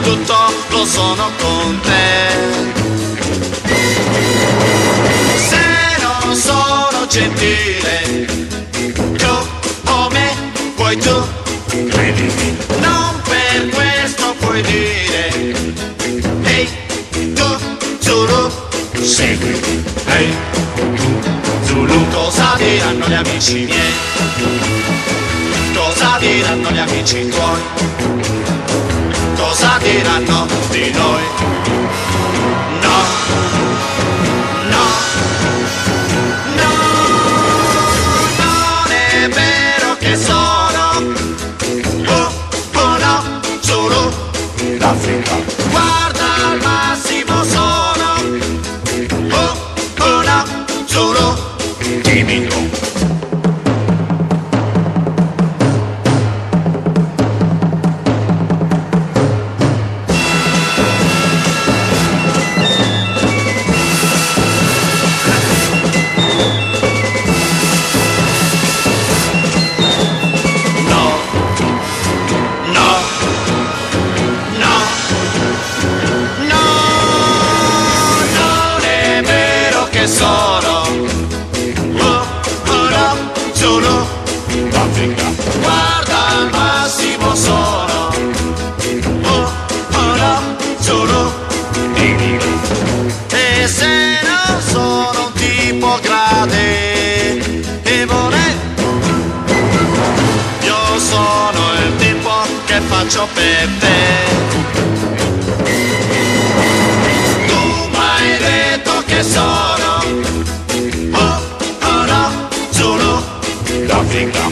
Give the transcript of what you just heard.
tutto lo sono con te. Se non sono gentile, come vuoi tu, credimi, non per questo puoi dire, ehi, tu, Zulu, seguimi, ehi, Zulu. Cosa diranno gli amici miei? Cosa diranno gli amici tuoi? Cosa diranno di noi? No, no, no, non è vero che sono no, Zulu d'Africa. Guarda, al massimo sono no, Zulu timido. Sono no, Zulu d'Africa. Guarda, al massimo sono no, Zulu timido. E se non sono un tipo gradevole, io sono il tipo che faccio per te. Tu m'hai detto che sono no, Zulu d'Africa.